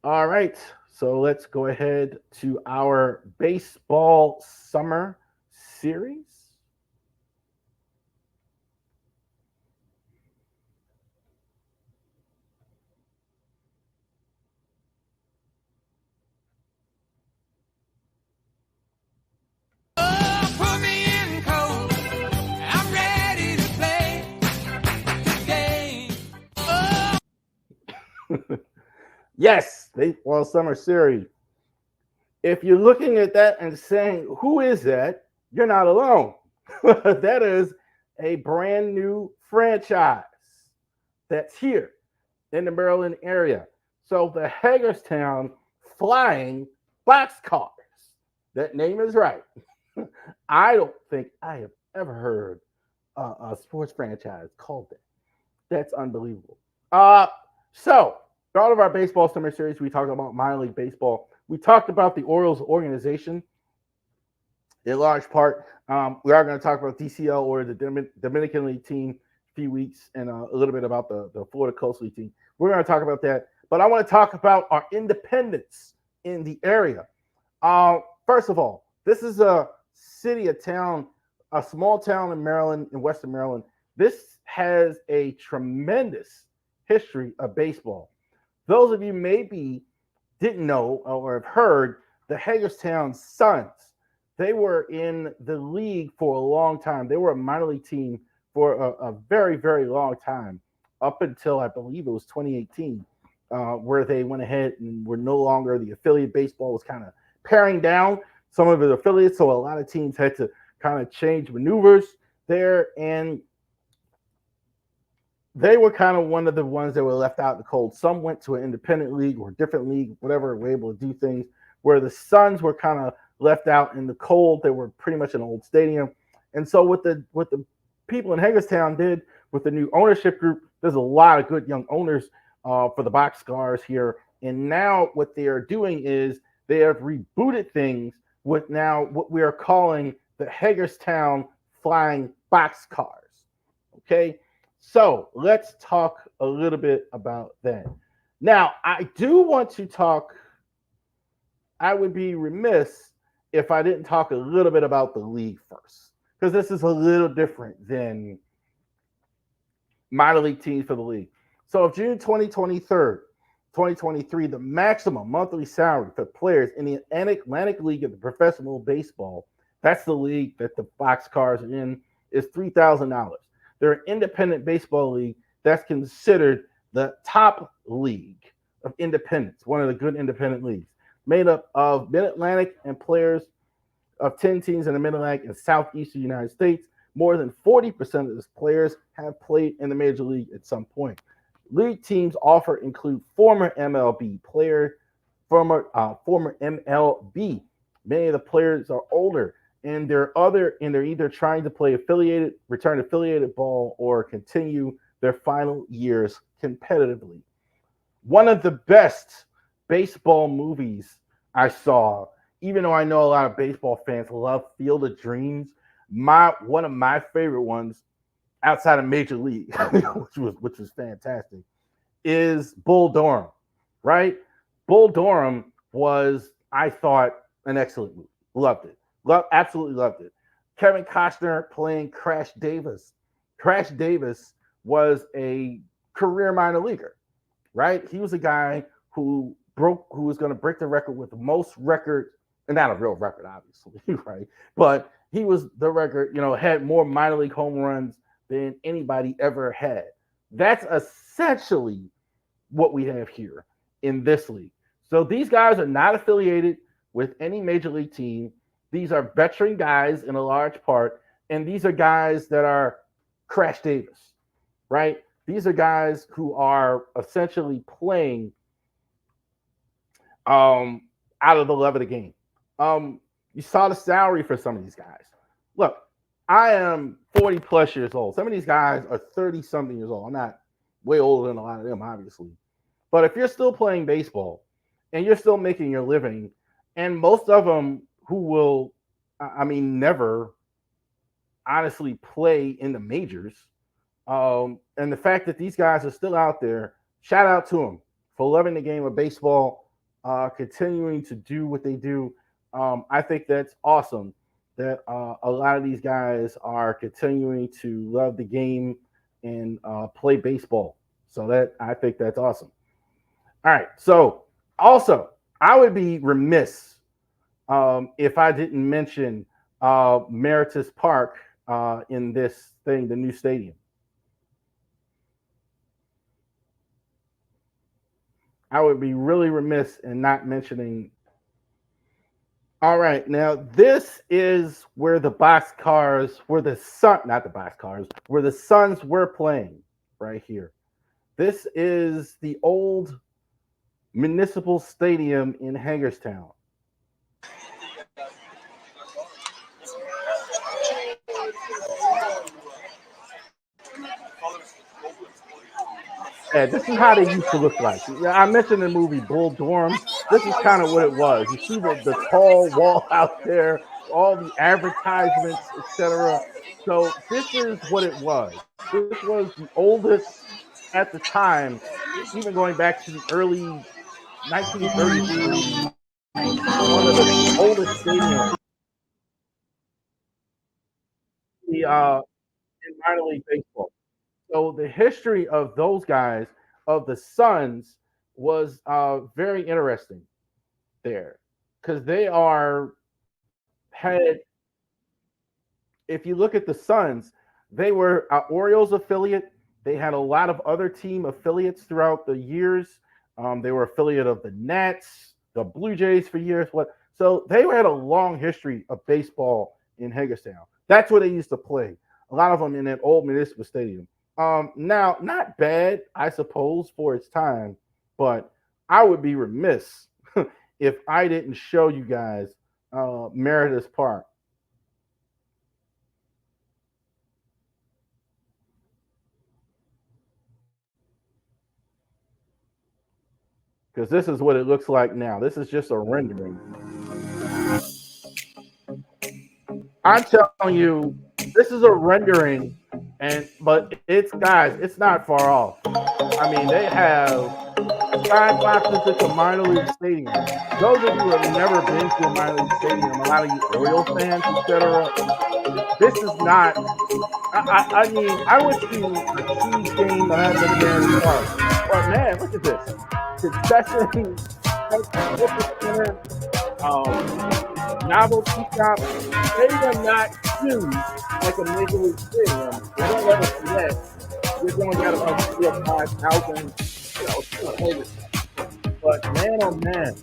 All right, so let's go ahead to our baseball summer series. Oh, put me in cold. I'm ready to play the game. Oh. Yes, baseball summer series. If you're looking at that and saying, "Who is that?" You're not alone. That is a brand new franchise that's here in the Maryland area. So the Hagerstown Flying Boxcars. That name is right. I don't think I have ever heard a sports franchise called that. That's unbelievable. Uh, so, all of our baseball summer series, we talked about minor league baseball. We talked about the Orioles organization in large part. We are going to talk about DCL or the Dominican League team a few weeks and a little bit about the Florida Coast League team. We're going to talk about that. But I want to talk about our independents in the area. First of all, this is a city, a town, a small town in Maryland, in Western Maryland. This has a tremendous history of baseball. Those of you maybe didn't know or have heard the Hagerstown Suns. They were in the league for a long time. They were a minor league team for a very, very long time, up until I believe it was 2018, where they went ahead and were no longer the affiliate. Baseball was kind of paring down some of the affiliates, so a lot of teams had to kind of change maneuvers there, and they were kind of one of the ones that were left out in the cold. Some went to an independent league or different league, whatever, were able to do things. Where the Suns were kind of left out in the cold. They were pretty much an old stadium, and so what the people in Hagerstown did with the new ownership group, there's a lot of good young owners for the Boxcars here, and now what they are doing is they have rebooted things with now what we are calling the Hagerstown Flying Boxcars. Okay, so let's talk a little bit about that. Now, I do want to talk, I would be remiss if I didn't talk a little bit about the league first, because this is a little different than minor league teams for the league. So, of June 2023, the maximum monthly salary for players in the Atlantic League of the Professional Baseball, that's the league that the Boxcars are in, is $3,000. They're an independent baseball league that's considered the top league of independence, one of the good independent leagues, made up of Mid Atlantic and players of 10 teams in the Mid Atlantic and Southeastern United States. More than 40% of these players have played in the major league at some point. League teams offer include former MLB players, former MLB. Many of the players are older, and they're either trying to play affiliated, return affiliated ball, or continue their final years competitively. One of the best baseball movies I saw, even though I know a lot of baseball fans love Field of Dreams, my one of my favorite ones outside of Major League, which was fantastic, is Bull Durham. Right? Bull Durham was, I thought, an excellent movie. Loved it. Absolutely loved it. Kevin Costner playing Crash Davis. Crash Davis was a career minor leaguer, right? He was a guy who was going to break the record with the most record, and not a real record, obviously, right? But he was the record, had more minor league home runs than anybody ever had. That's essentially what we have here in this league. So these guys are not affiliated with any major league team. These are veteran guys in a large part, and these are guys that are Crash Davis, right? These are guys who are essentially playing out of the love of the game. You saw the salary for some of these guys. Look, I am 40 plus years old. Some of these guys are 30 something years old. I'm not way older than a lot of them, obviously. But if you're still playing baseball and you're still making your living, and most of them who will, I mean, never honestly play in the majors, and the fact that these guys are still out there, shout out to them for loving the game of baseball continuing to do what they do. I think that's awesome that a lot of these guys are continuing to love the game and play baseball. So that I think that's awesome. All right. So also, I would be remiss if I didn't mention Meritus Park in this thing, the new stadium. I would be really remiss in not mentioning. All right, now this is where the boxcars, where the sun, not the boxcars, where the Suns were playing, right here. This is the old municipal stadium in Hagerstown. Yeah, this is how they used to look like. Yeah, I mentioned the movie Bull Durham. This is kind of what it was. You see the tall wall out there, all the advertisements, etc. So this is what it was. This was the oldest at the time, even going back to the early 1933, one of the oldest stadiums the, in minor league baseball. So the history of those guys, of the Suns, was very interesting there because they are had. If you look at the Suns, they were an Orioles affiliate. They had a lot of other team affiliates throughout the years. They were affiliate of the Nats, the Blue Jays for years. What? So they had a long history of baseball in Hagerstown. That's where they used to play. A lot of them in that old municipal stadium. Now, not bad, I suppose, for its time, but I would be remiss if I didn't show you guys Meredith Park. Because this is what it looks like now. This is just a rendering. I'm telling you, this is a rendering, and but it's guys, it's not far off. I mean, they have skyboxes at the minor league stadium. Those of you who have never been to a minor league stadium, a lot of you Orioles fans, etc., this is not. I mean, I went to a Chiefs game. I have been to Mariners Park, but man, look at this concession, Focus Center, um, novelty shop. They are not huge like a major league stadium. They don't ever forget. You're going to get about 4,000 or 5,000, hold it. But man, oh man,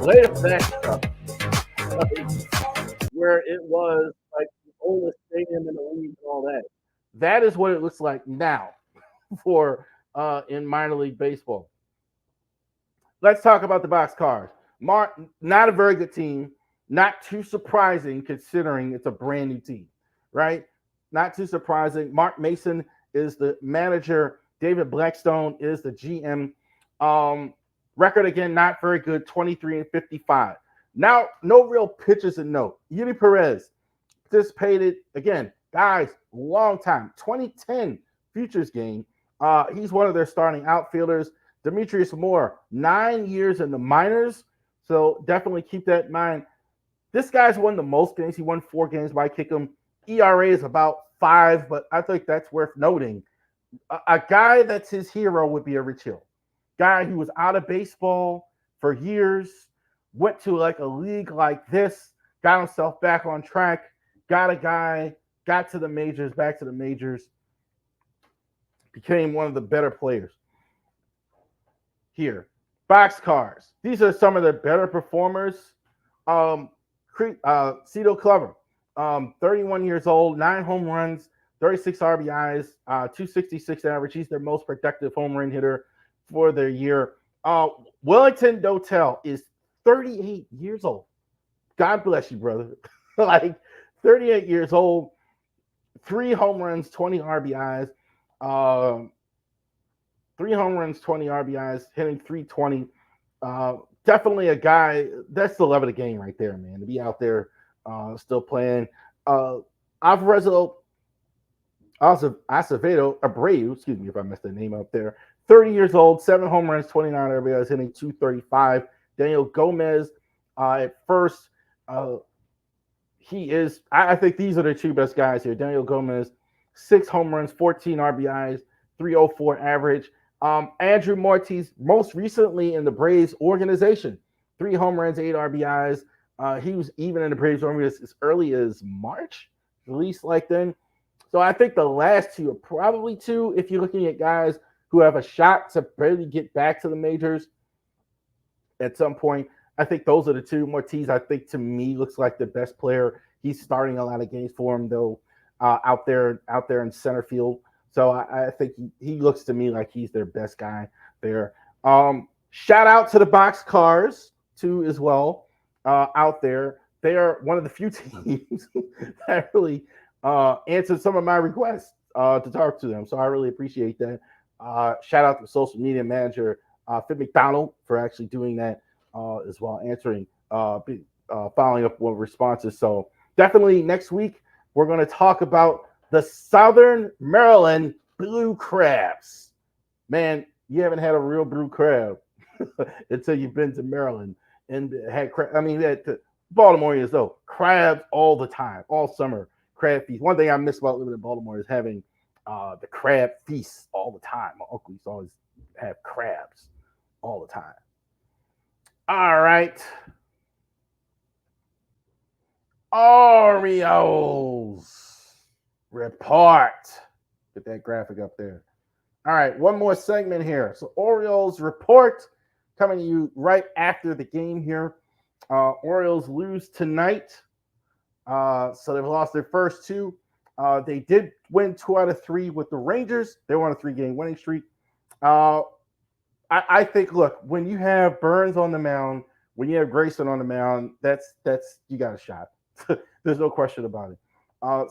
later that stuff, where it was like the oldest stadium in the league and all that. That is what it looks like now for in minor league baseball. Let's talk about the Boxcars. Not a very good team. Not too surprising considering it's a brand new team, right? Not too surprising. Mark Mason is the manager. David Blackstone is the GM. Record again, not very good. 23-55. Now, no real pitches to note. Yuri Perez participated again, guys, long time. 2010 Futures game. He's one of their starting outfielders. Demetrius Moore, 9 years in the minors. So definitely keep that in mind. This guy's won the most games. He won 4 games by kick him. ERA is about 5, but I think that's worth noting. A guy that's his hero would be a Rich Hill. Guy who was out of baseball for years, went to like a league like this, got himself back on track, got a guy, got to the majors, back to the majors, became one of the better players. Here, Boxcars. These are some of the better performers. Um, Cito Clever, 31 years old, 9 home runs, 36 RBIs, 266 average. He's their most productive home run hitter for their year. Wellington Dotel is 38 years old. God bless you, brother. Like 38 years old, 3 home runs, 20 RBIs. 3 home runs, 20 RBIs, hitting 320. Definitely a guy that's the love of the game right there, man. To be out there still playing. Alvarez Acevedo, Abreu, excuse me if I messed the name up there. 30 years old, 7 home runs, 29 RBIs, hitting 235. Daniel Gomez at first. Uh, I think these are the two best guys here. Daniel Gomez, 6 home runs, 14 RBIs, 304 average. Andrew Mortiz, most recently in the Braves organization, 3 home runs, 8 RBIs. He was even in the Braves organization as early as March, at least like then. So I think the last two are probably two if you're looking at guys who have a shot to barely get back to the majors at some point. I think those are the two. Mortiz, I think to me looks like the best player. He's starting a lot of games for him though, out there in center field. So I think he looks to me like he's their best guy there. Shout out to the Boxcars too as well out there. They are one of the few teams that really answered some of my requests to talk to them. So I really appreciate that. Shout out to social media manager Fit McDonald for actually doing that as well, answering, following up with responses. So definitely next week we're going to talk about the Southern Maryland Blue Crabs. Man, you haven't had a real blue crab until you've been to Maryland and had crab. I mean, at Baltimoreans though, crabs all the time, all summer. Crab feast. One thing I miss about living in Baltimore is having the crab feast all the time. My uncle used to always have crabs all the time. All right. Orioles report. Get that graphic up there. All right, one more segment here. So Orioles report coming to you right after the game here. Orioles lose tonight. So they've lost their first two. They did win 2 out of 3 with the Rangers. They were on a 3-game winning streak. I think, look, when you have Burns on the mound, when you have Grayson on the mound, that's you got a shot. There's no question about it.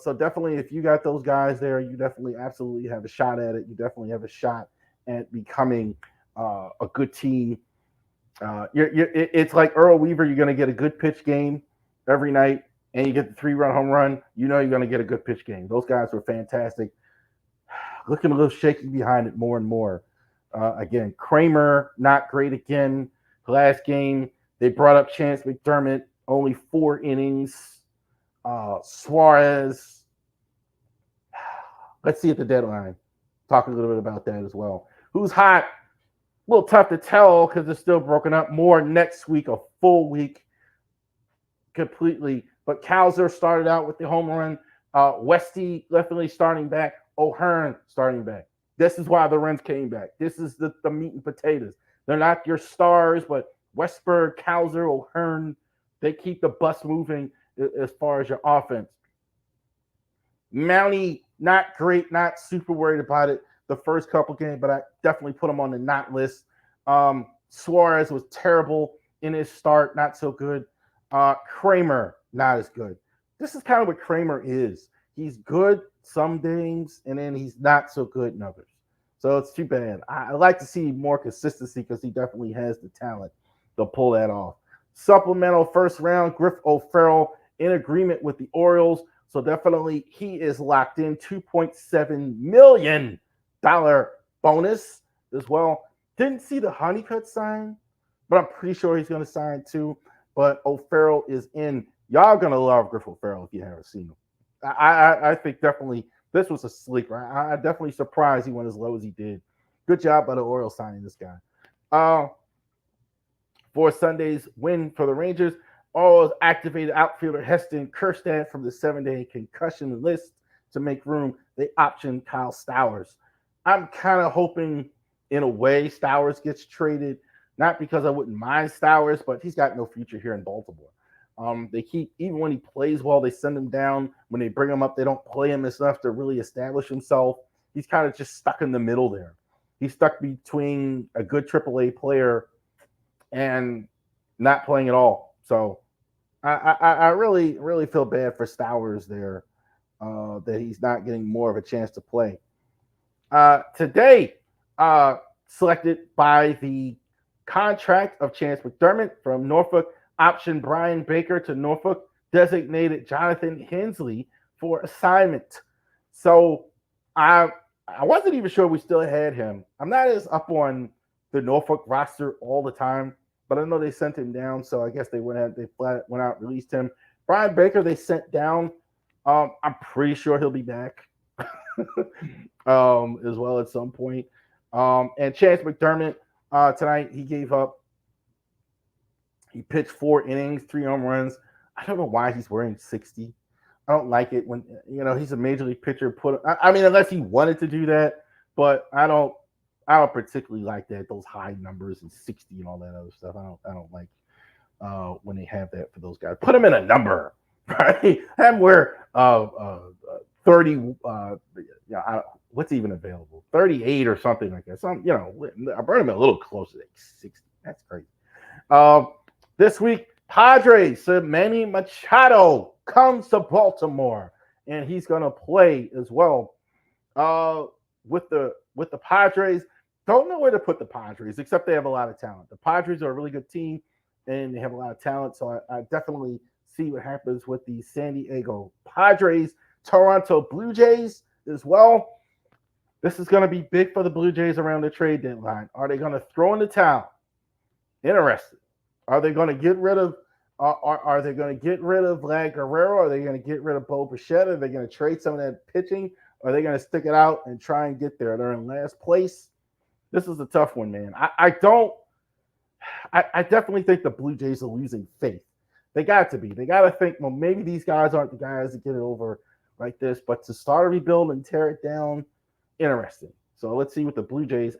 So definitely, if you got those guys there, you definitely absolutely have a shot at it. You definitely have a shot at becoming a good team. It's like Earl Weaver. You're going to get a good pitch game every night, and you get the 3-run home run. You know you're going to get a good pitch game. Those guys were fantastic. Looking a little shaky behind it more and more. Again, Kramer, not great again. Last game, they brought up Chance McDermott, only 4 innings. Suarez, let's see at the deadline. Talk a little bit about that as well. Who's hot? A little tough to tell because it's still broken up. More next week, a full week completely. But Kowser started out with the home run. Westy definitely starting back. O'Hearn starting back. This is why the runs came back. This is the meat and potatoes. They're not your stars, but Westberg, Kowser, O'Hearn, they keep the bus moving as far as your offense. Mountie, not great, not super worried about it the first couple games, but I definitely put him on the not list. Suarez was terrible in his start, not so good. Kramer, not as good. This is kind of what Kramer is. He's good some days, and then he's not so good in others. So it's too bad. I like to see more consistency because he definitely has the talent to pull that off. Supplemental first round, Griff O'Farrell in agreement with the Orioles. So definitely he is locked in. $2.7 million bonus as well. Didn't see the Honeycutt sign, but I'm pretty sure he's going to sign too. But O'Farrell is in. Y'all going to love Griff O'Farrell if you haven't seen him. I think definitely this was a sleeper. I definitely surprised he went as low as he did. Good job by the Orioles signing this guy. For Sunday's win for the Rangers, Orioles activated outfielder Heston Kjerstad from the 7-day concussion list to make room. They optioned Kyle Stowers. I'm kind of hoping, in a way, Stowers gets traded. Not because I wouldn't mind Stowers, but he's got no future here in Baltimore. They keep, even when he plays well, they send him down. When they bring him up, they don't play him enough to really establish himself. He's kind of just stuck in the middle there. He's stuck between a good AAA player and not playing at all. So I really, really feel bad for Stowers there, that he's not getting more of a chance to play. Today, selected by the contract of Chance McDermott from Norfolk, option Brian Baker to Norfolk, designated Jonathan Hensley for assignment. So I I wasn't even sure we still had him. I'm not as up on the Norfolk roster all the time, but I know they sent him down, so I guess they flat went out and released him. Brian Baker they sent down. I'm pretty sure he'll be back as well at some point. And Chance McDermott tonight he gave up. He pitched 4 innings, 3 home runs. I don't know why he's wearing 60. I don't like it when he's a major league pitcher. I mean, unless he wanted to do that, but I don't. I don't particularly like that, those high numbers and 60 and all that other stuff. I don't like when they have that for those guys. Put them in a number, right? Have them wear 30. What's even available? 38 or something like that. I bring them a little closer, like 60. That's crazy. This week, Padres, Manny Machado comes to Baltimore, and he's going to play as well with the Padres. Don't know where to put the Padres, except they have a lot of talent. The Padres are a really good team, and they have a lot of talent, so I definitely see what happens with the San Diego Padres. Toronto Blue Jays as well. This is going to be big for the Blue Jays around the trade deadline. Are they going to throw in the towel? Interested. Are they going to get rid of are they going to get rid of Vlad Guerrero? Are they going to get rid of Bo Bichette? Are they going to trade some of that pitching? Are they going to stick it out and try and get there? They're in last place. This is a tough one, man. I definitely think the Blue Jays are losing faith. They got to be. They got to think, well, maybe these guys aren't the guys to get it over like this. But to start a rebuild and tear it down, interesting. So let's see what the Blue Jays